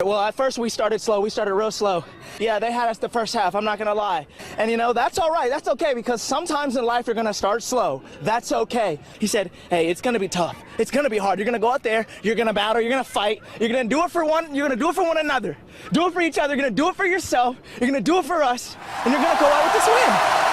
well, at first we started slow. We started real slow. Yeah, they had us the first half, I'm not gonna lie. And you know, that's all right, that's okay, because sometimes in life you're gonna start slow. That's okay. He said, hey, it's gonna be tough. It's gonna be hard. You're gonna go out there, you're gonna battle, you're gonna fight, you're gonna do it for one another. Do it for each other, you're gonna do it for yourself, you're gonna do it for us, and you're gonna go out with this win.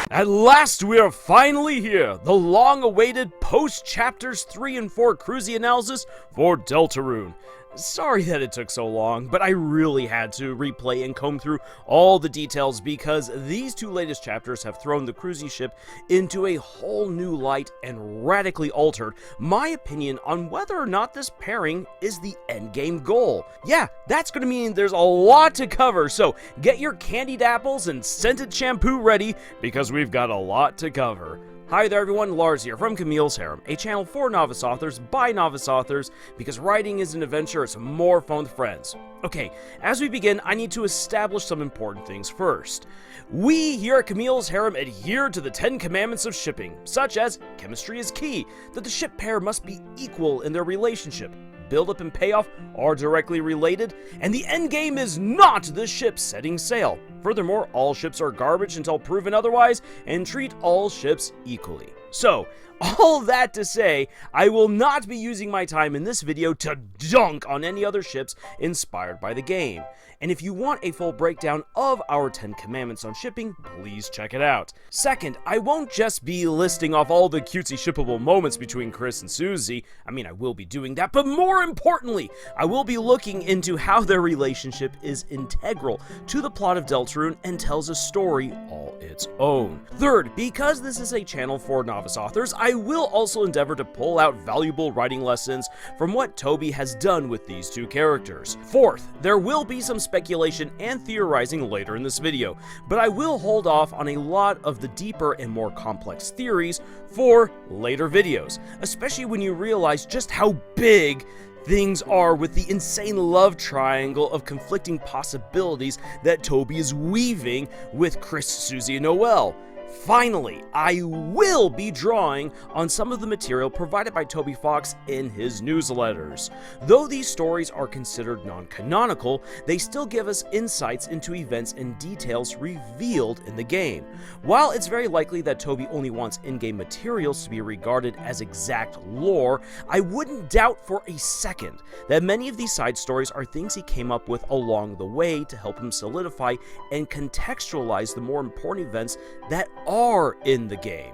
At last we are finally here, the long-awaited post-chapters 3 and 4 Krusie analysis for Deltarune. Sorry that it took so long, but I really had to replay and comb through all the details because these two latest chapters have thrown the Krusie ship into a whole new light and radically altered my opinion on whether or not this pairing is the endgame goal. Yeah, that's going to mean there's a lot to cover, so get your candied apples and scented shampoo ready because we've got a lot to cover. Hi there everyone, Lars here from Camille's Harem, a channel for novice authors by novice authors, because writing is an adventure, it's more fun with friends. Okay, as we begin, I need to establish some important things first. We here at Camille's Harem adhere to the 10 commandments of shipping, such as chemistry is key, that the ship pair must be equal in their relationship, build-up and payoff are directly related, and the endgame is not the ship setting sail. Furthermore, all ships are garbage until proven otherwise, and treat all ships equally. So, all that to say, I will not be using my time in this video to dunk on any other ships inspired by the game. And if you want a full breakdown of our 10 commandments on shipping, please check it out. Second, I won't just be listing off all the cutesy shippable moments between Chris and Susie. I mean, I will be doing that, but more importantly, I will be looking into how their relationship is integral to the plot of Deltarune and tells a story all its own. Third, because this is a channel for novice authors, I will also endeavor to pull out valuable writing lessons from what Toby has done with these two characters. Fourth, there will be some speculation and theorizing later in this video, but I will hold off on a lot of the deeper and more complex theories for later videos, especially when you realize just how big things are with the insane love triangle of conflicting possibilities that Toby is weaving with Chris, Susie, and Noelle. Finally, I will be drawing on some of the material provided by Toby Fox in his newsletters. Though these stories are considered non-canonical, they still give us insights into events and details revealed in the game. While it's very likely that Toby only wants in-game materials to be regarded as exact lore, I wouldn't doubt for a second that many of these side stories are things he came up with along the way to help him solidify and contextualize the more important events that are in the game.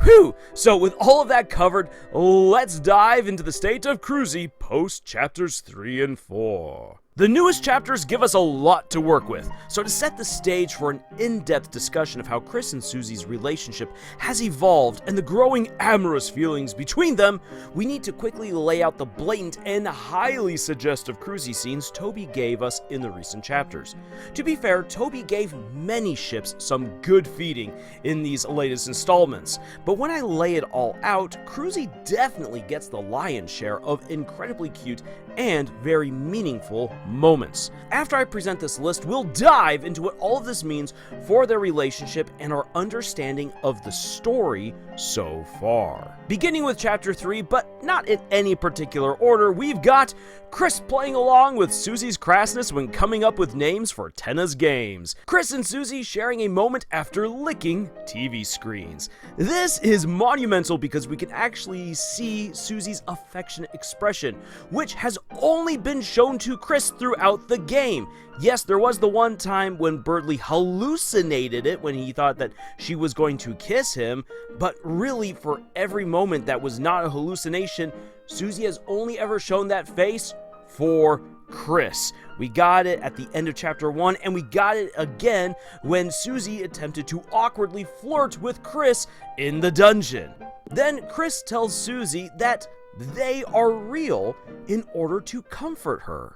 Whew! So with all of that covered, let's dive into the state of Krusie post chapters 3 and 4. The newest chapters give us a lot to work with, so to set the stage for an in-depth discussion of how Chris and Susie's relationship has evolved and the growing amorous feelings between them, we need to quickly lay out the blatant and highly suggestive Krusie scenes Toby gave us in the recent chapters. To be fair, Toby gave many ships some good feeding in these latest installments, but when I lay it all out, Krusie definitely gets the lion's share of incredibly cute and very meaningful moments. After I present this list, we'll dive into what all of this means for their relationship and our understanding of the story so far. Beginning with chapter 3, but not in any particular order, we've got Chris playing along with Susie's crassness when coming up with names for Tenna's games. Chris and Susie sharing a moment after licking TV screens. This is monumental because we can actually see Susie's affectionate expression, which has only been shown to Chris throughout the game. Yes, there was the one time when Birdley hallucinated it when he thought that she was going to kiss him, but really for every moment that was not a hallucination, Susie has only ever shown that face for Chris. We got it at the end of chapter 1, and we got it again when Susie attempted to awkwardly flirt with Chris in the dungeon. Then Chris tells Susie that they are real in order to comfort her.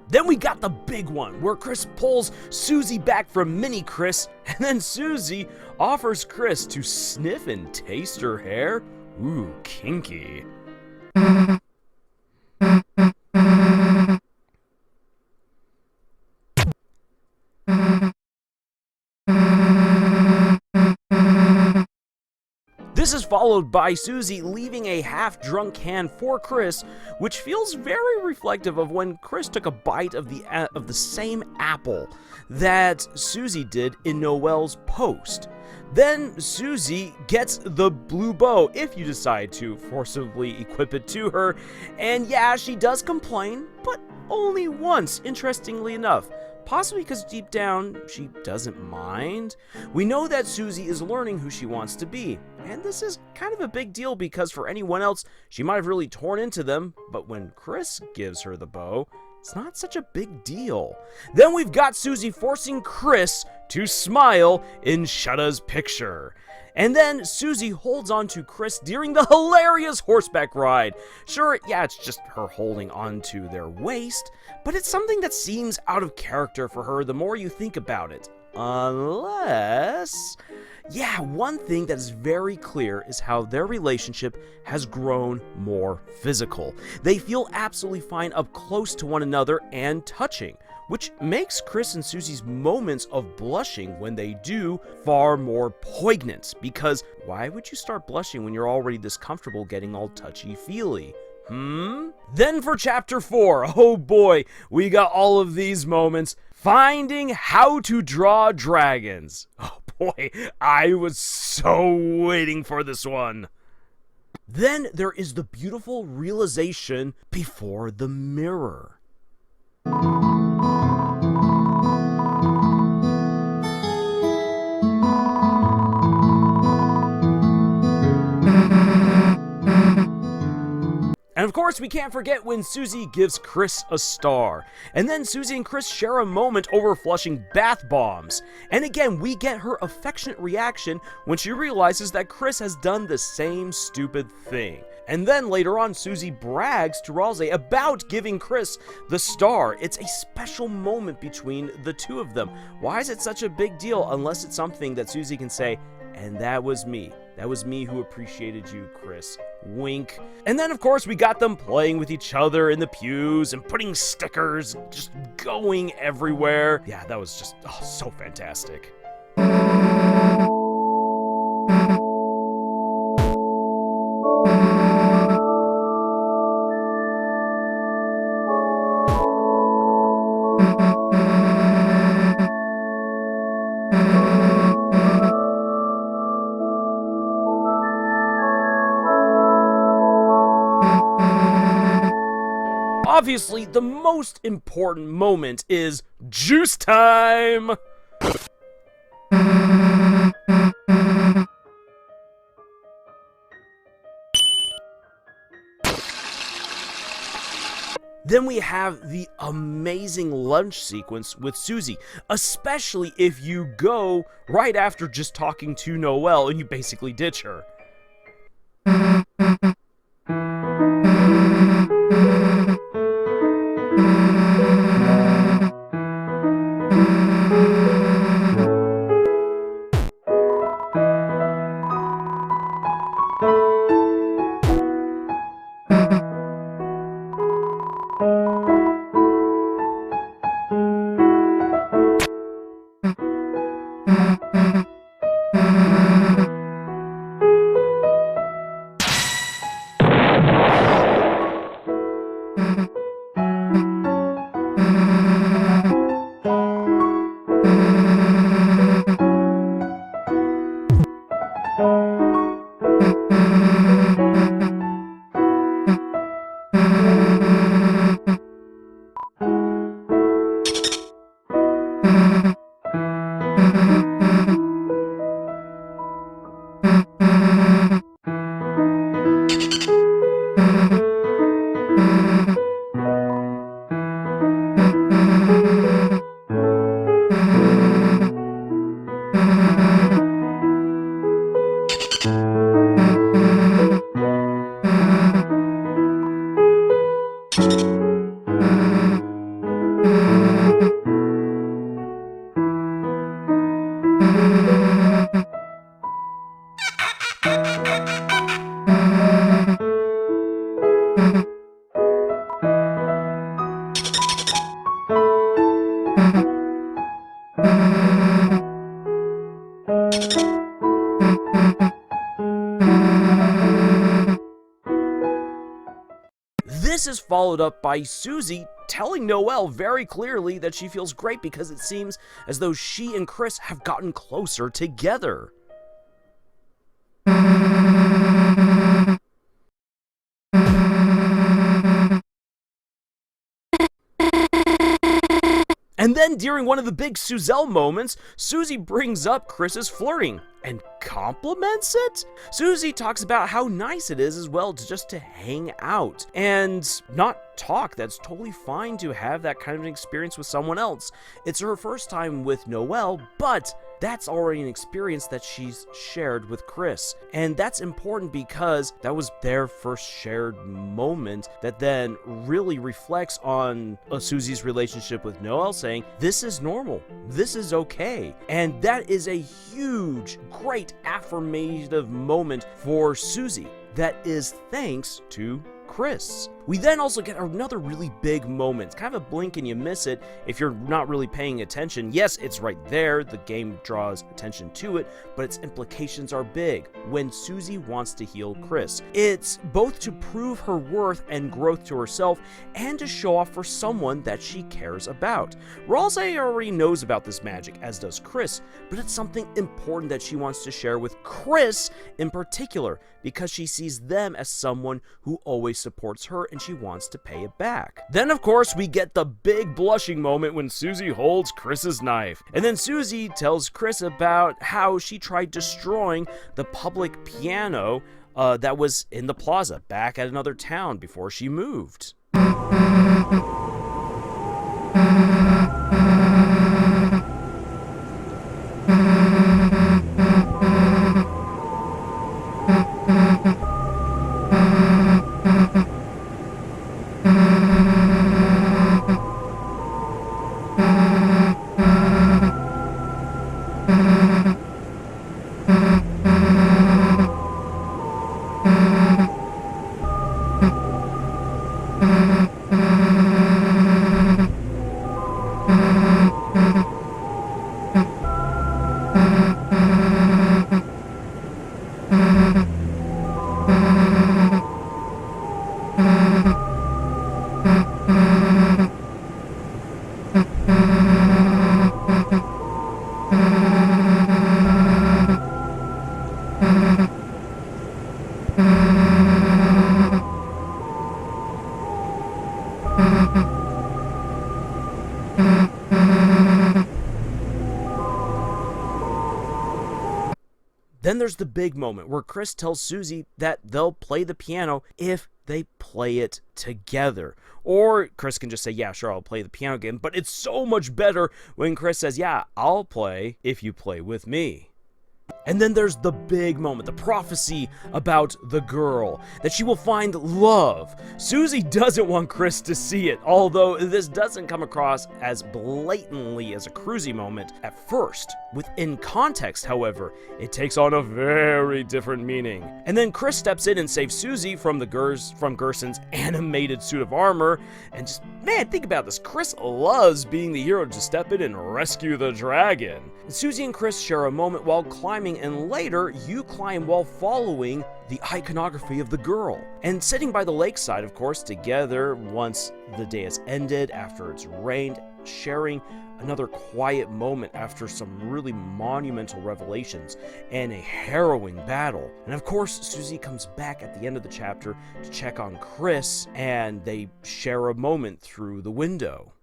Then we got the big one, where Chris pulls Susie back from mini Chris, and then Susie offers Chris to sniff and taste her hair. Ooh, kinky. This is followed by Susie leaving a half-drunk can for Chris, which feels very reflective of when Chris took a bite of the same apple that Susie did in Noelle's post. Then Susie gets the blue bow, if you decide to forcibly equip it to her, and yeah, she does complain, but only once, interestingly enough. Possibly because deep down, she doesn't mind. We know that Susie is learning who she wants to be, and this is kind of a big deal because for anyone else, she might have really torn into them, but when Chris gives her the bow, it's not such a big deal. Then we've got Susie forcing Chris to smile in Shudda's picture. And then Susie holds on to Chris during the hilarious horseback ride. Sure, yeah, it's just her holding on to their waist, but it's something that seems out of character for her the more you think about it. Unless... yeah, one thing that is very clear is how their relationship has grown more physical. They feel absolutely fine up close to one another and touching, which makes Chris and Susie's moments of blushing when they do far more poignant, because why would you start blushing when you're already this comfortable getting all touchy-feely? Then for chapter 4, oh boy, we got all of these moments. Finding how to draw dragons. Oh boy, I was so waiting for this one. Then there is the beautiful realization before the mirror. And of course, we can't forget when Susie gives Chris a star. And then Susie and Chris share a moment over flushing bath bombs. And again, we get her affectionate reaction when she realizes that Chris has done the same stupid thing. And then later on, Susie brags to Ralsei about giving Chris the star. It's a special moment between the two of them. Why is it such a big deal unless it's something that Susie can say, and that was me. That was me who appreciated you, Chris. Wink. And then, of course, we got them playing with each other in the pews and putting stickers just going everywhere. Yeah, that was just so fantastic. Obviously, the most important moment is juice time! Then we have the amazing lunch sequence with Susie, especially if you go right after just talking to Noelle and you basically ditch her. This is followed up by Susie telling Noelle very clearly that she feels great because it seems as though she and Chris have gotten closer together. And then during one of the big Suzelle moments, Susie brings up Chris's flirting and compliments it? Susie talks about how nice it is as well to hang out and not talk. That's totally fine to have that kind of an experience with someone else. It's her first time with Noelle, but that's already an experience that she's shared with Chris. And that's important because that was their first shared moment that then really reflects on Susie's relationship with Noelle, saying, this is normal, this is okay. And that is a huge, great affirmative moment for Susie. That is thanks to Chris. We then also get another really big moment. It's kind of a blink and you miss it if you're not really paying attention. Yes, it's right there. The game draws attention to it, but its implications are big. When Susie wants to heal Chris, it's both to prove her worth and growth to herself and to show off for someone that she cares about. Ralse already knows about this magic, as does Chris, but it's something important that she wants to share with Chris in particular, because she sees them as someone who always supports her and she wants to pay it back. Then of course we get the big blushing moment when Susie holds Chris's knife. And then Susie tells Chris about how she tried destroying the public piano that was in the plaza back at another town before she moved. Then there's the big moment where Chris tells Susie that they'll play the piano if they play it together. Or Chris can just say, yeah, sure, I'll play the piano game. But it's so much better when Chris says, yeah, I'll play if you play with me. And then there's the big moment, the prophecy about the girl, that she will find love. Susie doesn't want Chris to see it, although this doesn't come across as blatantly as a Krusie moment at first. Within context, however, it takes on a very different meaning. And then Chris steps in and saves Susie from Gerson's animated suit of armor, and just, man, think about this. Chris loves being the hero to step in and rescue the dragon. And Susie and Chris share a moment while climbing, and later you climb while following the iconography of the girl. And sitting by the lakeside, of course, together once the day has ended, after it's rained, sharing another quiet moment after some really monumental revelations and a harrowing battle. And of course, Susie comes back at the end of the chapter to check on Chris, and they share a moment through the window.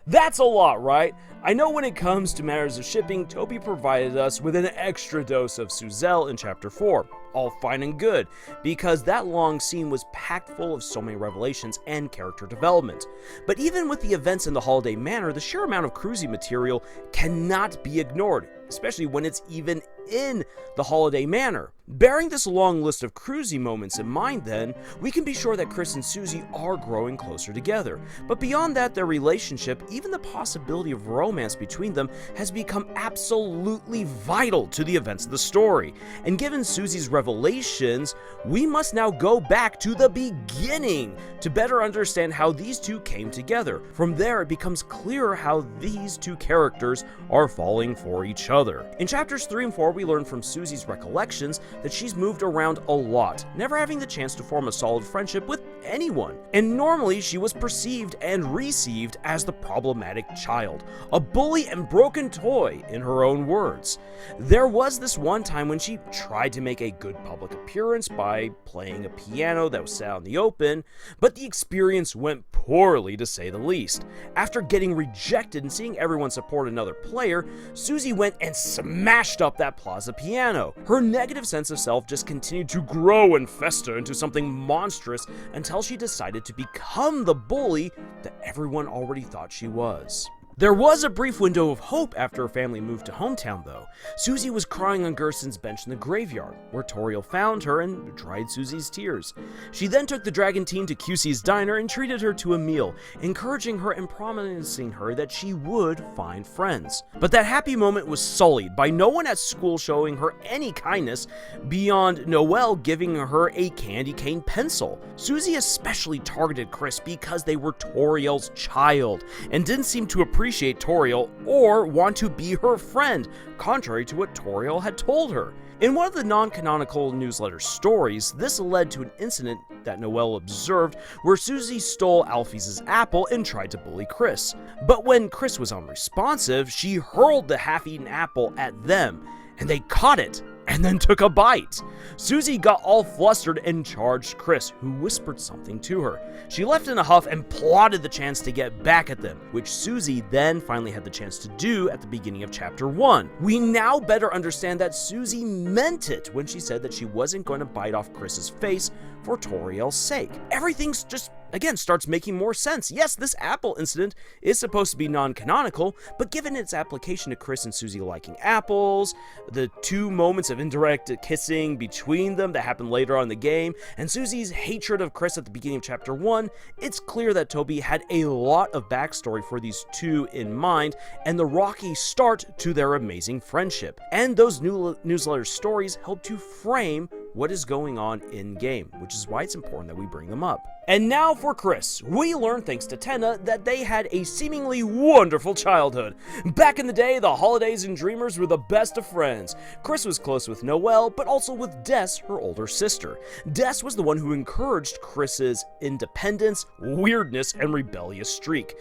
That's a lot, right? I know when it comes to matters of shipping, Toby provided us with an extra dose of Suzelle in Chapter 4. All fine and good, because that long scene was packed full of so many revelations and character development. But even with the events in the Holiday Manor, the sheer amount of Krusie material cannot be ignored, especially when it's even in the holiday manner. Bearing this long list of Krusie moments in mind then, we can be sure that Chris and Susie are growing closer together. But beyond that, their relationship, even the possibility of romance between them, has become absolutely vital to the events of the story. And given Susie's revelations, we must now go back to the beginning to better understand how these two came together. From there, it becomes clearer how these two characters are falling for each other. In chapters 3 and 4, we learn from Susie's recollections that she's moved around a lot, never having the chance to form a solid friendship with anyone. And normally she was perceived and received as the problematic child, a bully and broken toy in her own words. There was this one time when she tried to make a good public appearance by playing a piano that was set out in the open, but the experience went poorly to say the least. After getting rejected and seeing everyone support another player, Susie went and smashed up that plaza piano. Her negative sense of self just continued to grow and fester into something monstrous until she decided to become the bully that everyone already thought she was. There was a brief window of hope after her family moved to hometown, though. Susie was crying on Gerson's bench in the graveyard, where Toriel found her and dried Susie's tears. She then took the dragon teen to Krusie's diner and treated her to a meal, encouraging her and promising her that she would find friends. But that happy moment was sullied by no one at school showing her any kindness beyond Noelle giving her a candy cane pencil. Susie especially targeted Chris because they were Toriel's child and didn't seem to appreciate Toriel or want to be her friend, contrary to what Toriel had told her. In one of the non-canonical newsletter stories, this led to an incident that Noelle observed where Susie stole Alphys' apple and tried to bully Chris. But when Chris was unresponsive, she hurled the half-eaten apple at them, and they caught it and then took a bite. Susie got all flustered and charged Chris, who whispered something to her. She left in a huff and plotted the chance to get back at them, which Susie then finally had the chance to do at the beginning of chapter 1. We now better understand that Susie meant it when she said that she wasn't going to bite off Chris's face for Toriel's sake. Everything's just again starts making more sense. Yes, this apple incident is supposed to be non-canonical, but given its application to Chris and Susie liking apples, the 2 moments of indirect kissing between them that happened later on in the game, and Susie's hatred of Chris at the beginning of chapter 1, it's clear that Toby had a lot of backstory for these two in mind, and the rocky start to their amazing friendship. And those newsletter stories help to frame what is going on in-game, which is why it's important that we bring them up. And now for Chris. We learn thanks to Tenna that they had a seemingly wonderful childhood. Back in the day, the holidays and dreamers were the best of friends. Chris was close with Noelle, but also with Des, her older sister. Des was the one who encouraged Chris's independence, weirdness, and rebellious streak,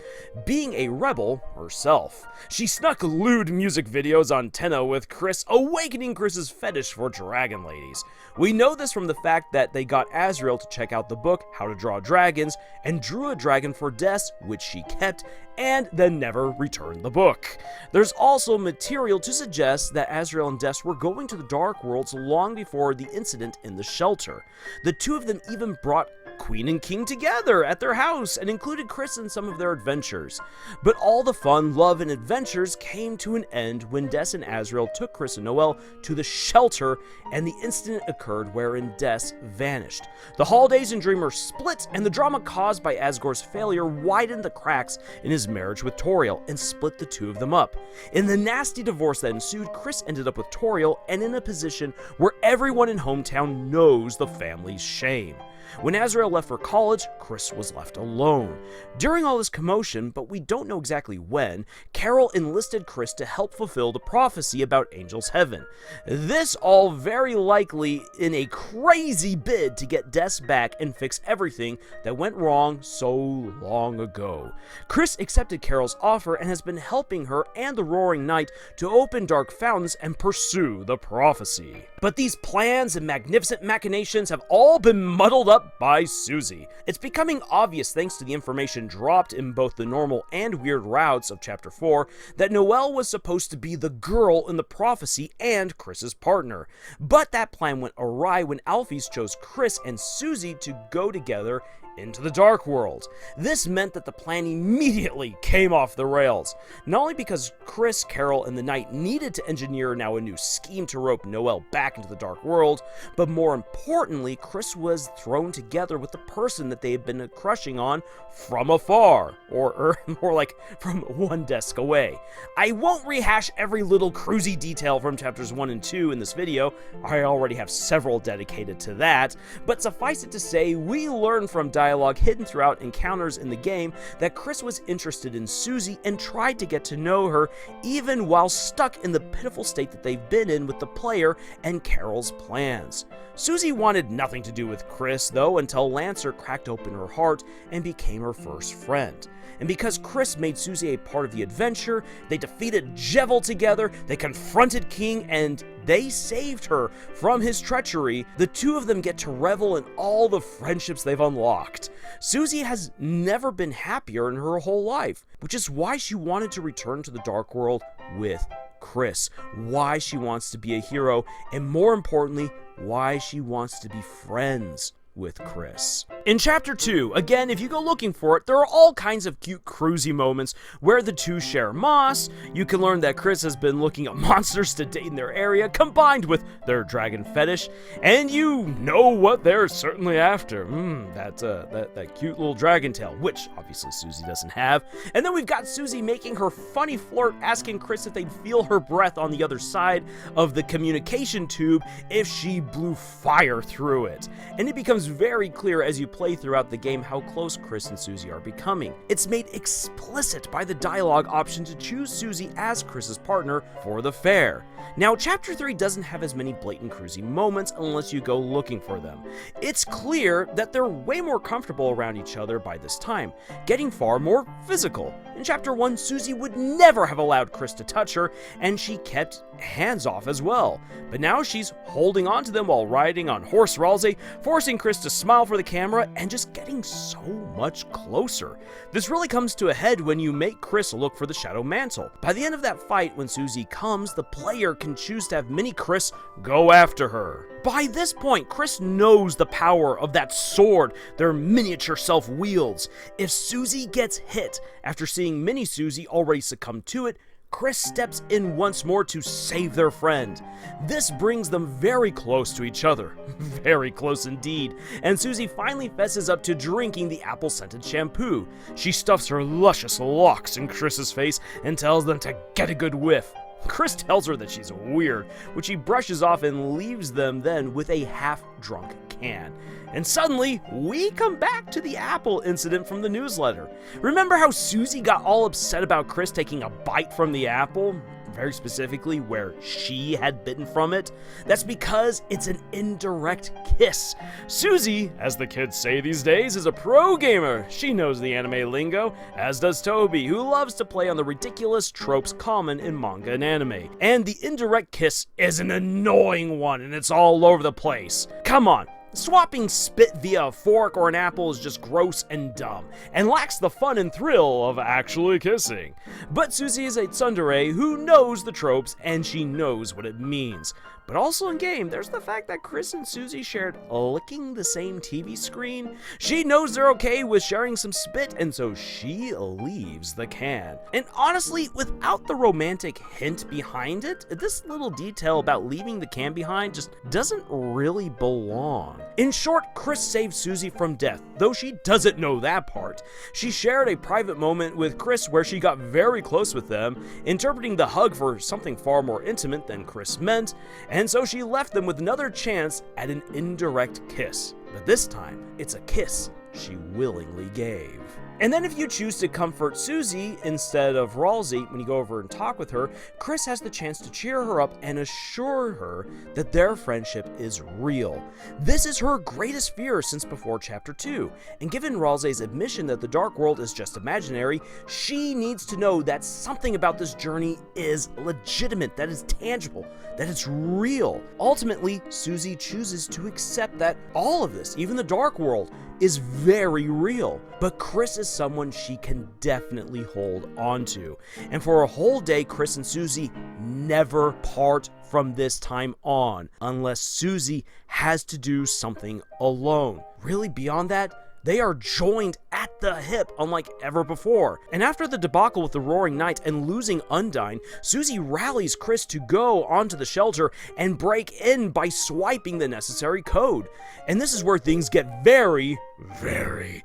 being a rebel herself. She snuck lewd music videos on Tenna with Chris, awakening Chris's fetish for dragon ladies. We know this from the fact that they got Azrael to check out the book, How to Draw Dragons, and drew a dragon for Des, which she kept, and then never returned the book. There's also material to suggest that Azrael and Des were going to the Dark Worlds long before the incident in the shelter. The two of them even brought Queen and King together at their house and included Chris in some of their adventures. But all the fun, love, and adventures came to an end when Des and Azrael took Chris and Noelle to the shelter, and the incident occurred wherein Des vanished. The holidays and dreamers split, and the drama caused by Asgore's failure widened the cracks in his marriage with Toriel and split the two of them up. In the nasty divorce that ensued, Chris ended up with Toriel and in a position where everyone in hometown knows the family's shame. When Azrael left for college, Chris was left alone. During all this commotion, but we don't know exactly when, Carol enlisted Chris to help fulfill the prophecy about Angel's Heaven. This all very likely in a crazy bid to get Des back and fix everything that went wrong so long ago. Chris accepted Carol's offer and has been helping her and the Roaring Knight to open dark fountains and pursue the prophecy. But these plans and magnificent machinations have all been muddled up by Susie. It's becoming obvious thanks to the information dropped in both the normal and weird routes of chapter 4 that Noelle was supposed to be the girl in the prophecy and Chris's partner. But that plan went awry when Alphys chose Chris and Susie to go together into the Dark World. This meant that the plan immediately came off the rails, not only because Chris, Carol, and the Knight needed to engineer now a new scheme to rope Noelle back into the Dark World, but more importantly, Chris was thrown together with the person that they had been crushing on from afar, or more like from one desk away. I won't rehash every little Krusie detail from chapters 1 and 2 in this video, I already have several dedicated to that, but suffice it to say, we learn from dialogue hidden throughout encounters in the game that Chris was interested in Susie and tried to get to know her, even while stuck in the pitiful state that they've been in with the player and Carol's plans. Susie wanted nothing to do with Chris, though, until Lancer cracked open her heart and became her first friend. And because Chris made Susie a part of the adventure, they defeated Jevil together, they confronted King, and they saved her from his treachery. The two of them get to revel in all the friendships they've unlocked. Susie has never been happier in her whole life, which is why she wanted to return to the Dark World with Chris, why she wants to be a hero, and more importantly, why she wants to be friends with Chris. In Chapter 2, again, if you go looking for it, there are all kinds of cute Krusie moments where the two share moss. You can learn that Chris has been looking at monsters to date in their area, combined with their dragon fetish, and you know what they're certainly after. That cute little dragon tail, which obviously Susie doesn't have. And then we've got Susie making her funny flirt, asking Chris if they'd feel her breath on the other side of the communication tube if she blew fire through it. And it becomes very clear as you play throughout the game how close Chris and Susie are becoming. It's made explicit by the dialogue option to choose Susie as Chris's partner for the fair. Now, Chapter 3 doesn't have as many blatant Krusie moments unless you go looking for them. It's clear that they're way more comfortable around each other by this time, getting far more physical. In Chapter 1, Susie would never have allowed Chris to touch her, and she kept hands off as well. But now she's holding on to them while riding on Horse Ralsei, forcing Chris to smile for the camera, and just getting so much closer. This really comes to a head when you make Chris look for the Shadow Mantle. By the end of that fight, when Susie comes, the player can choose to have Mini Chris go after her. By this point, Chris knows the power of that sword their miniature self wields. If Susie gets hit after seeing Mini Susie already succumb to it, Chris steps in once more to save their friend. This brings them very close to each other. Very close indeed. And Susie finally fesses up to drinking the apple-scented shampoo. She stuffs her luscious locks in Chris's face and tells them to get a good whiff. Chris tells her that she's weird, which he brushes off and leaves them then with a half-drunk can. And suddenly, we come back to the apple incident from the newsletter. Remember how Susie got all upset about Chris taking a bite from the apple? Very specifically where she had bitten from it? That's because it's an indirect kiss. Susie, as the kids say these days, is a pro gamer. She knows the anime lingo, as does Toby, who loves to play on the ridiculous tropes common in manga and anime. And the indirect kiss is an annoying one, and it's all over the place. Come on. Swapping spit via a fork or an apple is just gross and dumb, and lacks the fun and thrill of actually kissing. But Susie is a tsundere who knows the tropes, and she knows what it means. But also in game, there's the fact that Chris and Susie shared licking the same TV screen. She knows they're okay with sharing some spit, and so she leaves the can. And honestly, without the romantic hint behind it, this little detail about leaving the can behind just doesn't really belong. In short, Chris saved Susie from death, though she doesn't know that part. She shared a private moment with Chris where she got very close with them, interpreting the hug for something far more intimate than Chris meant, and so she left them with another chance at an indirect kiss. But this time, it's a kiss she willingly gave. And then if you choose to comfort Susie instead of Ralsei when you go over and talk with her, Chris has the chance to cheer her up and assure her that their friendship is real. This is her greatest fear since before Chapter 2, and given Ralsei's admission that the Dark World is just imaginary, she needs to know that something about this journey is legitimate, that is tangible, that it's real. Ultimately, Susie chooses to accept that all of this, even the Dark World, is very real. But Chris is someone she can definitely hold on to. And for a whole day, Chris and Susie never part from this time on, unless Susie has to do something alone. Really, beyond that, They are joined at the hip unlike ever before. And after the debacle with the Roaring Knight and losing Undyne, Susie rallies Chris to go onto the shelter and break in by swiping the necessary code. And this is where things get very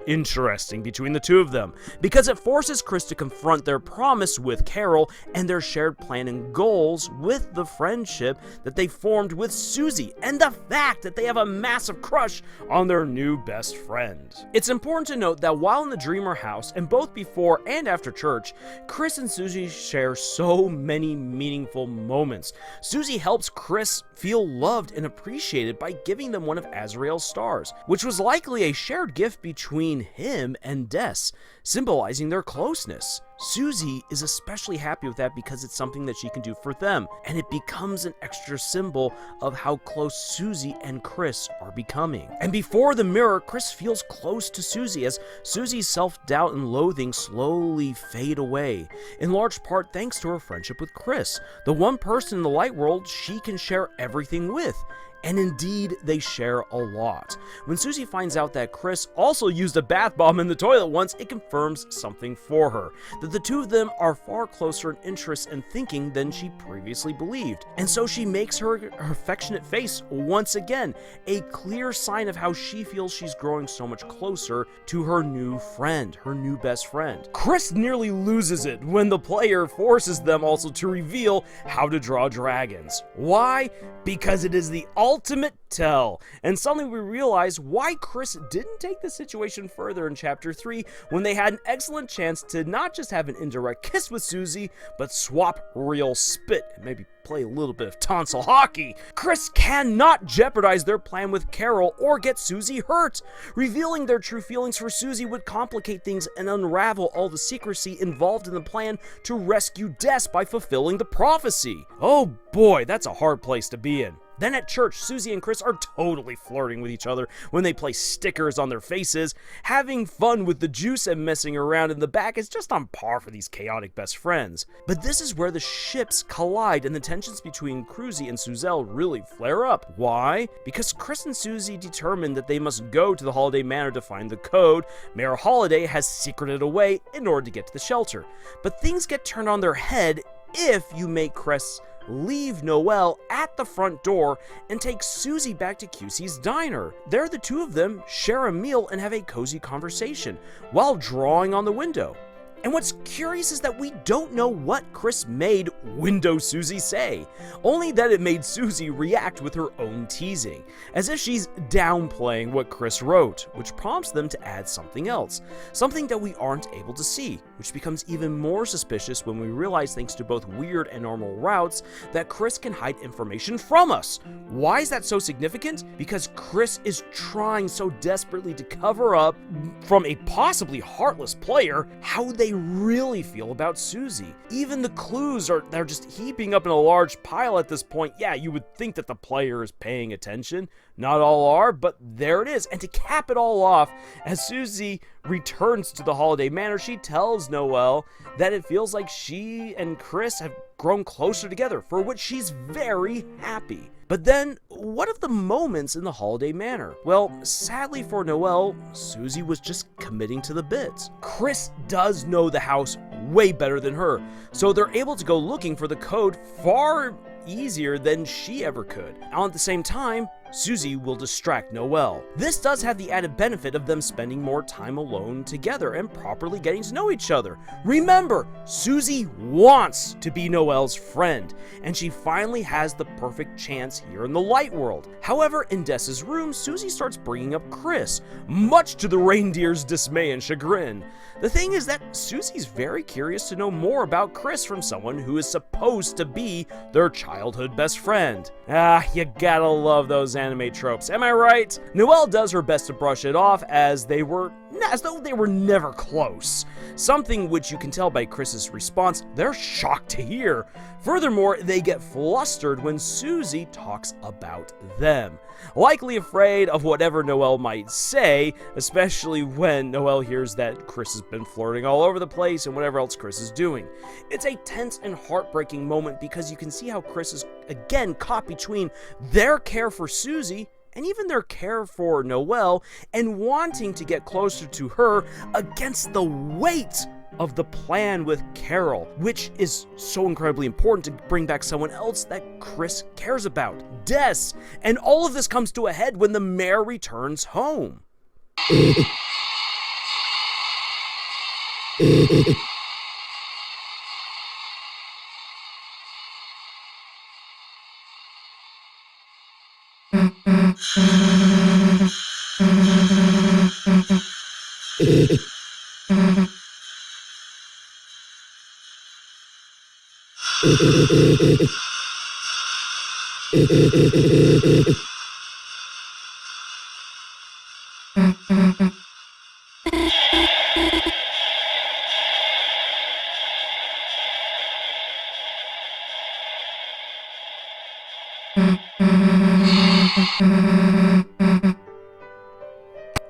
interesting between the two of them, because it forces Chris to confront their promise with Carol and their shared plan and goals with the friendship that they formed with Susie and the fact that they have a massive crush on their new best friend. It's important to note that while in the Dreamer house and both before and after church, Chris and Susie share so many meaningful moments. Susie helps Chris feel loved and appreciated by giving them one of Azrael's stars, which was likely a shared gift between him and Des, symbolizing their closeness. Susie is especially happy with that because it's something that she can do for them, and it becomes an extra symbol of how close Susie and Chris are becoming. And before the mirror, Chris feels close to Susie as Susie's self-doubt and loathing slowly fade away, in large part thanks to her friendship with Chris, the one person in the light world she can share everything with. And indeed, they share a lot. When Susie finds out that Chris also used a bath bomb in the toilet once, it confirms something for her, that the two of them are far closer in interests and thinking than she previously believed. And so she makes her affectionate face once again, a clear sign of how she feels she's growing so much closer to her new friend, her new best friend. Chris nearly loses it when the player forces them also to reveal how to draw dragons. Why? Because it is the ultimate tell, and suddenly we realize why Chris didn't take the situation further in Chapter 3 when they had an excellent chance to not just have an indirect kiss with Susie, but swap real spit and maybe play a little bit of tonsil hockey. Chris cannot jeopardize their plan with Carol or get Susie hurt. Revealing their true feelings for Susie would complicate things and unravel all the secrecy involved in the plan to rescue Des by fulfilling the prophecy. Oh boy, that's a hard place to be in. Then at church, Susie and Chris are totally flirting with each other when they place stickers on their faces. Having fun with the juice and messing around in the back is just on par for these chaotic best friends. But this is where the ships collide and the tensions between Krusie and Suzel really flare up. Why? Because Chris and Susie determine that they must go to the Holiday Manor to find the code Mayor Holiday has secreted away in order to get to the shelter. But things get turned on their head if you make Chris leave Noelle at the front door and take Susie back to QC's diner. There the two of them share a meal and have a cozy conversation while drawing on the window. And what's curious is that we don't know what Chris made Window Susie say, only that it made Susie react with her own teasing, as if she's downplaying what Chris wrote, which prompts them to add something else, something that we aren't able to see, which becomes even more suspicious when we realize, thanks to both weird and normal routes, that Chris can hide information from us. Why is that so significant? Because Chris is trying so desperately to cover up from a possibly heartless player how they really feel about Susie. Even the clues they're just heaping up in a large pile at this point. Yeah, you would think that the player is paying attention. Not all are, but there it is. And to cap it all off, as Susie returns to the Holiday Manor, she tells Noelle that it feels like she and Chris have grown closer together, for which she's very happy. But then, what of the moments in the Holiday Manor? Well, sadly for Noelle, Susie was just committing to the bits. Chris does know the house way better than her, so they're able to go looking for the code far easier than she ever could. And at the same time, Susie will distract Noelle. This does have the added benefit of them spending more time alone together and properly getting to know each other. Remember, Susie wants to be Noelle's friend, and she finally has the perfect chance here in the light world. However, in Des's room, Susie starts bringing up Chris, much to the reindeer's dismay and chagrin. The thing is that Susie's very curious to know more about Chris from someone who is supposed to be their childhood best friend. You gotta love those anime tropes, am I right? Noelle does her best to brush it off as though they were never close. Something which you can tell by Chris's response, they're shocked to hear. Furthermore, they get flustered when Susie talks about them, likely afraid of whatever Noelle might say, especially when Noelle hears that Chris has been flirting all over the place and whatever else Chris is doing. It's a tense and heartbreaking moment because you can see how Chris is again caught between their care for Susie and even their care for Noelle, and wanting to get closer to her against the weight of the plan with Carol, which is so incredibly important to bring back someone else that Chris cares about, Des. And all of this comes to a head when the mayor returns home.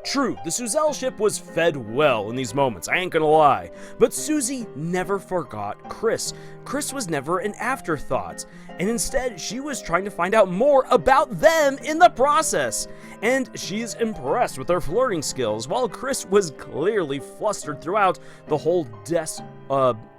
True, the Suzelle ship was fed well in these moments, I ain't gonna lie, but Susie never forgot Chris. Chris was never an afterthought, and instead she was trying to find out more about them in the process. And she's impressed with their flirting skills, while Chris was clearly flustered throughout the whole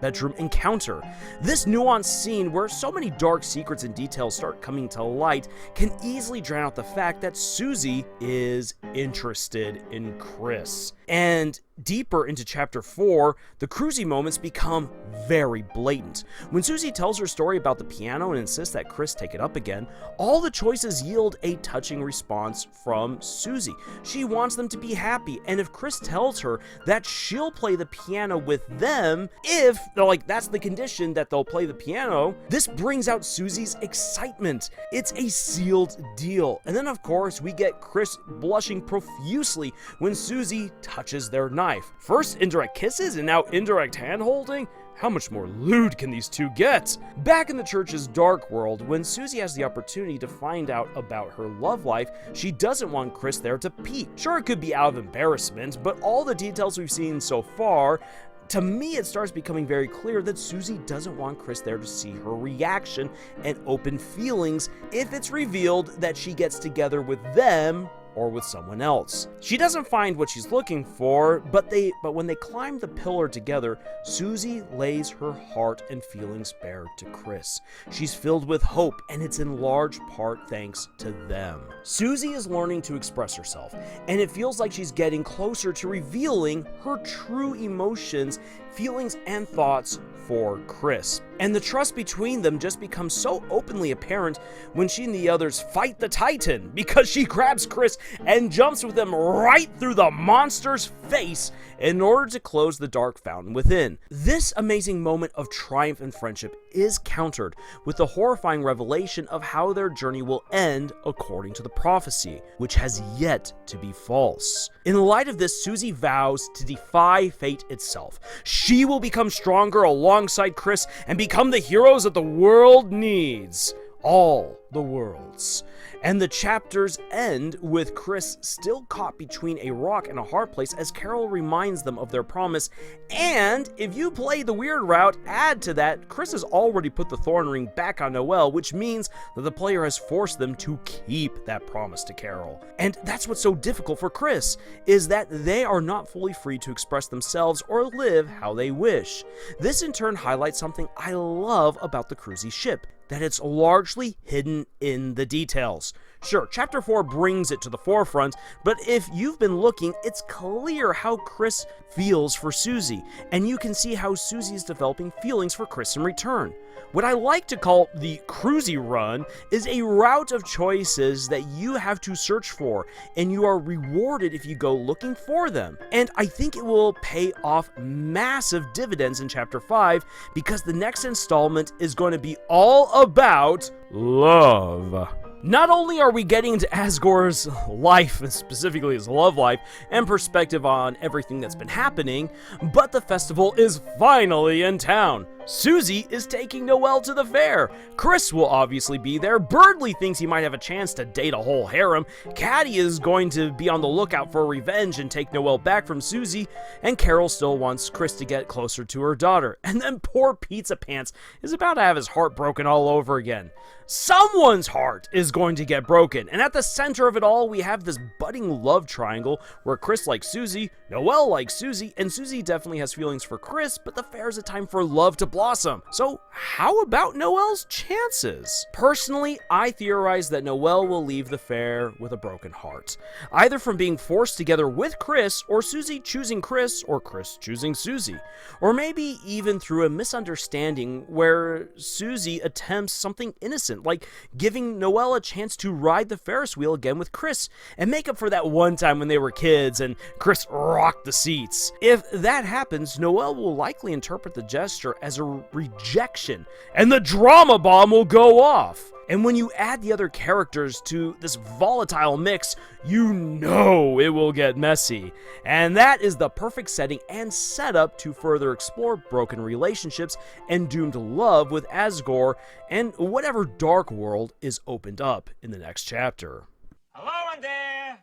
bedroom encounter. This nuanced scene where so many dark secrets and details start coming to light can easily drown out the fact that Susie is interested in Chris. And deeper into chapter 4, the Krusie moments become very blatant. When Susie tells her story about the piano and insists that Chris take it up again, all the choices yield a touching response from Susie. She wants them to be happy, and if Chris tells her that she'll play the piano with them, if, that's the condition that they'll play the piano, this brings out Susie's excitement. It's a sealed deal. And then of course we get Chris blushing profusely when Susie touches their knife. First indirect kisses and now indirect hand-holding? How much more lewd can these two get? Back in the church's dark world, when Susie has the opportunity to find out about her love life, she doesn't want Chris there to peek. Sure, it could be out of embarrassment, but all the details we've seen so far, to me, it starts becoming very clear that Susie doesn't want Chris there to see her reaction and open feelings if it's revealed that she gets together with them or with someone else. She doesn't find what she's looking for, but when they climb the pillar together, Susie lays her heart and feelings bare to Chris. She's filled with hope, and it's in large part thanks to them. Susie is learning to express herself, and it feels like she's getting closer to revealing her true emotions, feelings, and thoughts for Chris. And the trust between them just becomes so openly apparent when she and the others fight the Titan, because she grabs Chris and jumps with him right through the monster's face in order to close the dark fountain within. This amazing moment of triumph and friendship is countered with the horrifying revelation of how their journey will end according to the prophecy, which has yet to be false. In light of this, Susie vows to defy fate itself. She will become stronger alongside Chris and become the heroes that the world needs. All the worlds. And the chapters end with Chris still caught between a rock and a hard place as Carol reminds them of their promise. And if you play the weird route, add to that, Chris has already put the thorn ring back on Noelle, which means that the player has forced them to keep that promise to Carol. And that's what's so difficult for Chris, is that they are not fully free to express themselves or live how they wish. This in turn highlights something I love about the Krusie ship, that it's largely hidden in the details. Sure, Chapter 4 brings it to the forefront, but if you've been looking, it's clear how Chris feels for Susie, and you can see how Susie is developing feelings for Chris in return. What I like to call the Krusie run is a route of choices that you have to search for, and you are rewarded if you go looking for them. And I think it will pay off massive dividends in Chapter 5, because the next installment is going to be all about love. Not only are we getting into Asgore's life, and specifically his love life, and perspective on everything that's been happening, but the festival is finally in town. Susie is taking Noelle to the fair. Chris will obviously be there. Birdley thinks he might have a chance to date a whole harem. Caddy is going to be on the lookout for revenge and take Noelle back from Susie. And Carol still wants Chris to get closer to her daughter. And then poor Pizza Pants is about to have his heart broken all over again. Someone's heart is going to get broken, and at the center of it all, we have this budding love triangle where Chris likes Susie, Noelle likes Susie, and Susie definitely has feelings for Chris, but the fair is a time for love to blossom. So how about Noelle's chances? Personally, I theorize that Noelle will leave the fair with a broken heart, either from being forced together with Chris, or Susie choosing Chris, or Chris choosing Susie, or maybe even through a misunderstanding where Susie attempts something innocent, like giving Noelle a chance to ride the Ferris wheel again with Chris and make up for that one time when they were kids and Chris rocked the seats. If that happens, Noelle will likely interpret the gesture as a rejection and the drama bomb will go off. And when you add the other characters to this volatile mix, you know it will get messy. And that is the perfect setting and setup to further explore broken relationships and doomed love with Asgore and whatever dark world is opened up in the next chapter. Hello in there!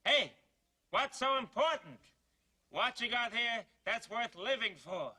Hey, what's so important? What you got here that's worth living for?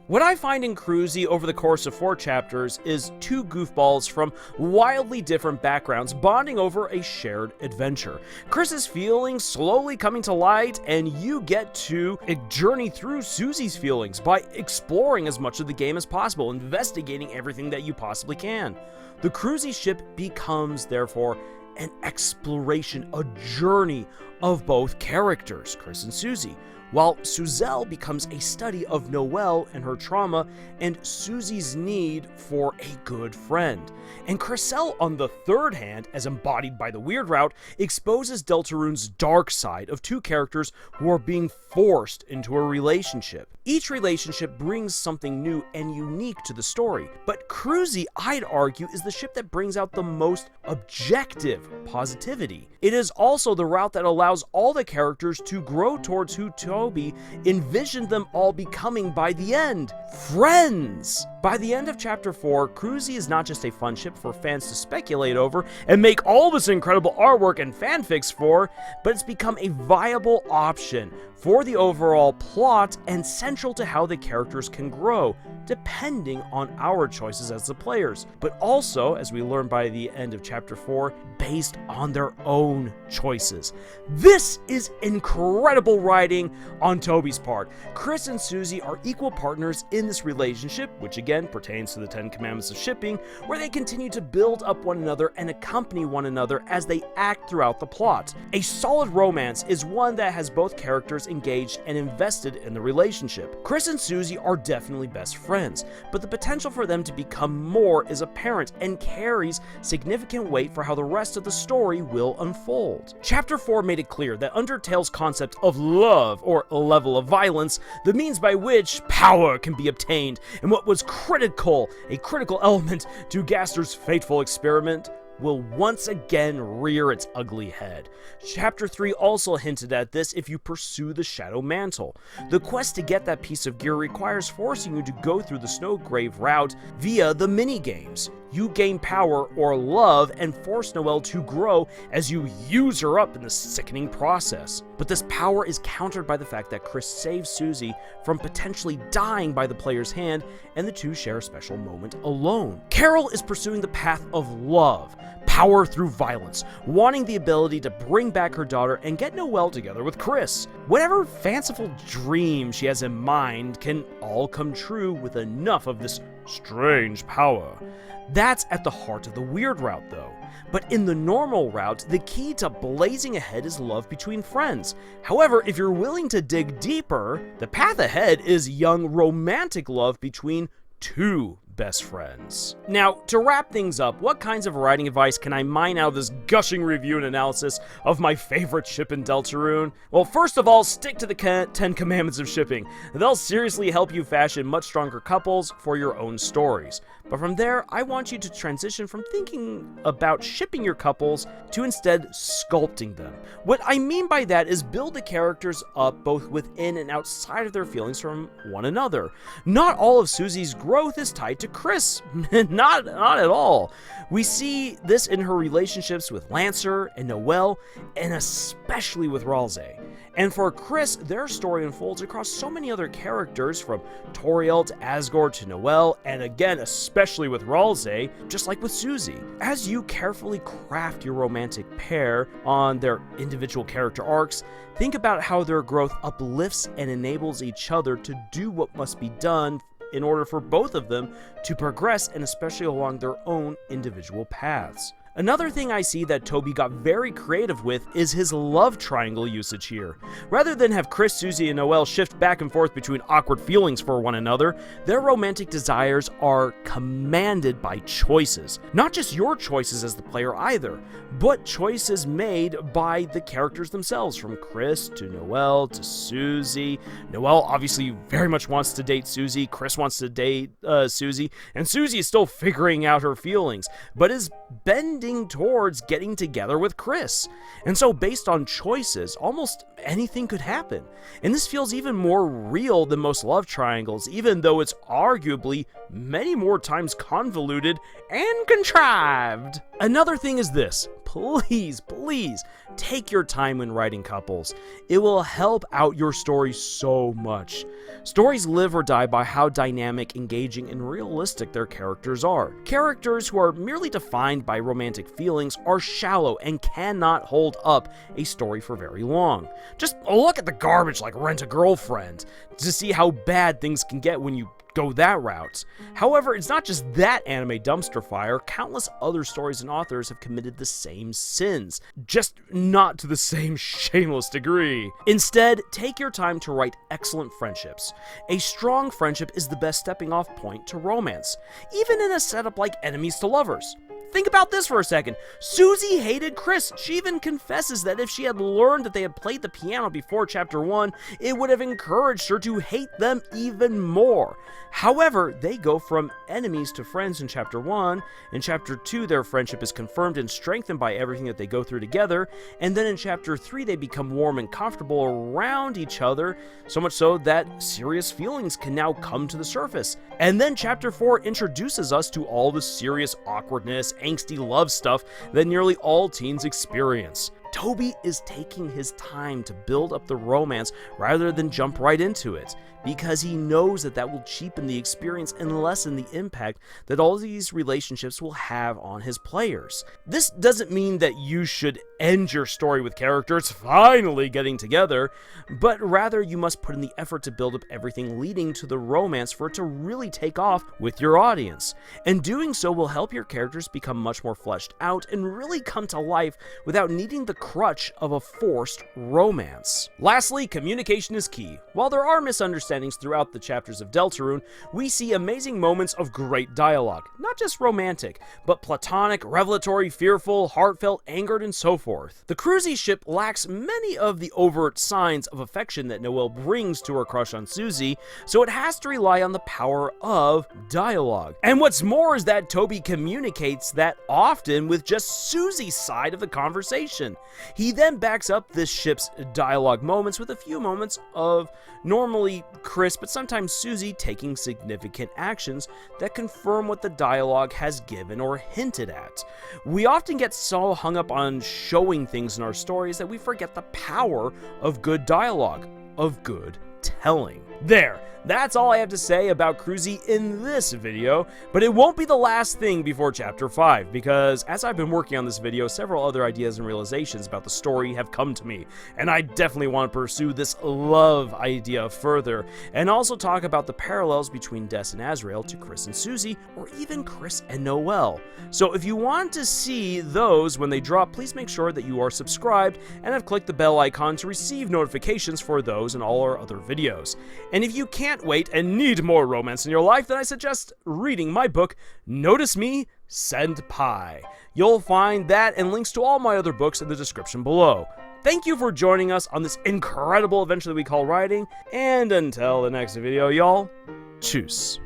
What I find in Krusie over the course of 4 chapters is 2 goofballs from wildly different backgrounds bonding over a shared adventure. Chris's feelings slowly coming to light, and you get to journey through Susie's feelings by exploring as much of the game as possible, investigating everything that you possibly can. The Krusie ship becomes, therefore, an exploration, a journey of both characters, Chris and Susie, while Suzel becomes a study of Noelle and her trauma and Susie's need for a good friend. And Cressel, on the third hand, as embodied by the Weird Route, exposes Deltarune's dark side of 2 characters who are being forced into a relationship. Each relationship brings something new and unique to the story, but Krusie, I'd argue, is the ship that brings out the most objective positivity. It is also the route that allows all the characters to grow towards who Toby envisioned them all becoming by the end: friends! By the end of chapter 4, Krusie is not just a fun ship for fans to speculate over and make all this incredible artwork and fanfics for, but it's become a viable option for the overall plot and central to how the characters can grow, depending on our choices as the players, but also, as we learn by the end of chapter 4, based on their own choices. This is incredible writing on Toby's part. Chris and Susie are equal partners in this relationship, which again pertains to the 10 Commandments of shipping, where they continue to build up one another and accompany one another as they act throughout the plot. A solid romance is one that has both characters engaged and invested in the relationship. Chris and Susie are definitely best friends, but the potential for them to become more is apparent and carries significant weight for how the rest of the story will unfold. Chapter 4 made it clear that Undertale's concept of love, or level of violence, the means by which power can be obtained, and what was a critical element to Gaster's fateful experiment, will once again rear its ugly head. Chapter 3 also hinted at this if you pursue the Shadow Mantle. The quest to get that piece of gear requires forcing you to go through the Snowgrave route via the minigames. You gain power or love and force Noelle to grow as you use her up in the sickening process. But this power is countered by the fact that Chris saves Susie from potentially dying by the player's hand, and the two share a special moment alone. Carol is pursuing the path of love, power through violence, wanting the ability to bring back her daughter and get Noelle together with Chris. Whatever fanciful dream she has in mind can all come true with enough of this strange power. That's at the heart of the Weird Route, though. But in the normal route, the key to blazing ahead is love between friends. However, if you're willing to dig deeper, the path ahead is young romantic love between 2 best friends. Now, to wrap things up, what kinds of writing advice can I mine out of this gushing review and analysis of my favorite ship in Deltarune? Well, first of all, stick to the 10 Commandments of shipping. They'll seriously help you fashion much stronger couples for your own stories. But from there, I want you to transition from thinking about shipping your couples to instead sculpting them. What I mean by that is build the characters up both within and outside of their feelings from one another. Not all of Susie's growth is tied to Chris. Not at all. We see this in her relationships with Lancer and Noelle, and especially with Ralse. And for Chris, their story unfolds across so many other characters, from Toriel to Asgore to Noelle, and again, especially with Ralse, just like with Susie. As you carefully craft your romantic pair on their individual character arcs, think about how their growth uplifts and enables each other to do what must be done in order for both of them to progress, and especially along their own individual paths. Another thing I see that Toby got very creative with is his love triangle usage here. Rather than have Chris, Susie, and Noelle shift back and forth between awkward feelings for one another, their romantic desires are commanded by choices. Not just your choices as the player either, but choices made by the characters themselves, from Chris to Noelle to Susie. Noelle obviously very much wants to date Susie, Chris wants to date Susie, and Susie is still figuring out her feelings, but is bending towards getting together with Chris. And so based on choices, almost anything could happen. And this feels even more real than most love triangles, even though it's arguably many more times convoluted and contrived. Another thing is this. Please take your time when writing couples. It will help out your story so much. Stories live or die by how dynamic, engaging, and realistic their characters are. Characters who are merely defined by romantic feelings are shallow and cannot hold up a story for very long. Just look at the garbage like Rent a Girlfriend to see how bad things can get when you go that route. However, it's not just that anime dumpster fire. Countless other stories and authors have committed the same sins, just not to the same shameless degree. Instead, take your time to write excellent friendships. A strong friendship is the best stepping off point to romance, even in a setup like enemies to lovers. Think about this for a second. Susie hated Chris. She even confesses that if she had learned that they had played the piano before Chapter 1, it would have encouraged her to hate them even more. However, they go from enemies to friends in Chapter 1. In Chapter 2, their friendship is confirmed and strengthened by everything that they go through together. And then in Chapter 3, they become warm and comfortable around each other, so much so that serious feelings can now come to the surface. And then Chapter 4 introduces us to all the serious awkwardness, angsty love stuff that nearly all teens experience. Toby is taking his time to build up the romance rather than jump right into it, because he knows that that will cheapen the experience and lessen the impact that all these relationships will have on his players. This doesn't mean that you should end your story with characters finally getting together, but rather you must put in the effort to build up everything leading to the romance for it to really take off with your audience. And doing so will help your characters become much more fleshed out and really come to life without needing the crutch of a forced romance. Lastly, communication is key. While there are misunderstandings throughout the chapters of Deltarune, we see amazing moments of great dialogue. Not just romantic, but platonic, revelatory, fearful, heartfelt, angered, and so forth. The Krusie ship lacks many of the overt signs of affection that Noelle brings to her crush on Susie, so it has to rely on the power of dialogue. And what's more is that Toby communicates that often with just Susie's side of the conversation. He then backs up this ship's dialogue moments with a few moments of normally Chris, but sometimes Susie taking significant actions that confirm what the dialogue has given or hinted at. We often get so hung up on showing things in our stories that we forget the power of good dialogue, of good telling. There, that's all I have to say about Krusie in this video, but it won't be the last thing before Chapter 5, because as I've been working on this video, several other ideas and realizations about the story have come to me, and I definitely want to pursue this love idea further, and also talk about the parallels between Des and Azrael to Chris and Susie, or even Chris and Noelle. So if you want to see those when they drop, please make sure that you are subscribed and have clicked the bell icon to receive notifications for those and all our other videos. And if you can't wait and need more romance in your life, then I suggest reading my book, Notice Me, Senpai. You'll find that and links to all my other books in the description below. Thank you for joining us on this incredible adventure that we call writing, and until the next video, y'all, tschüss.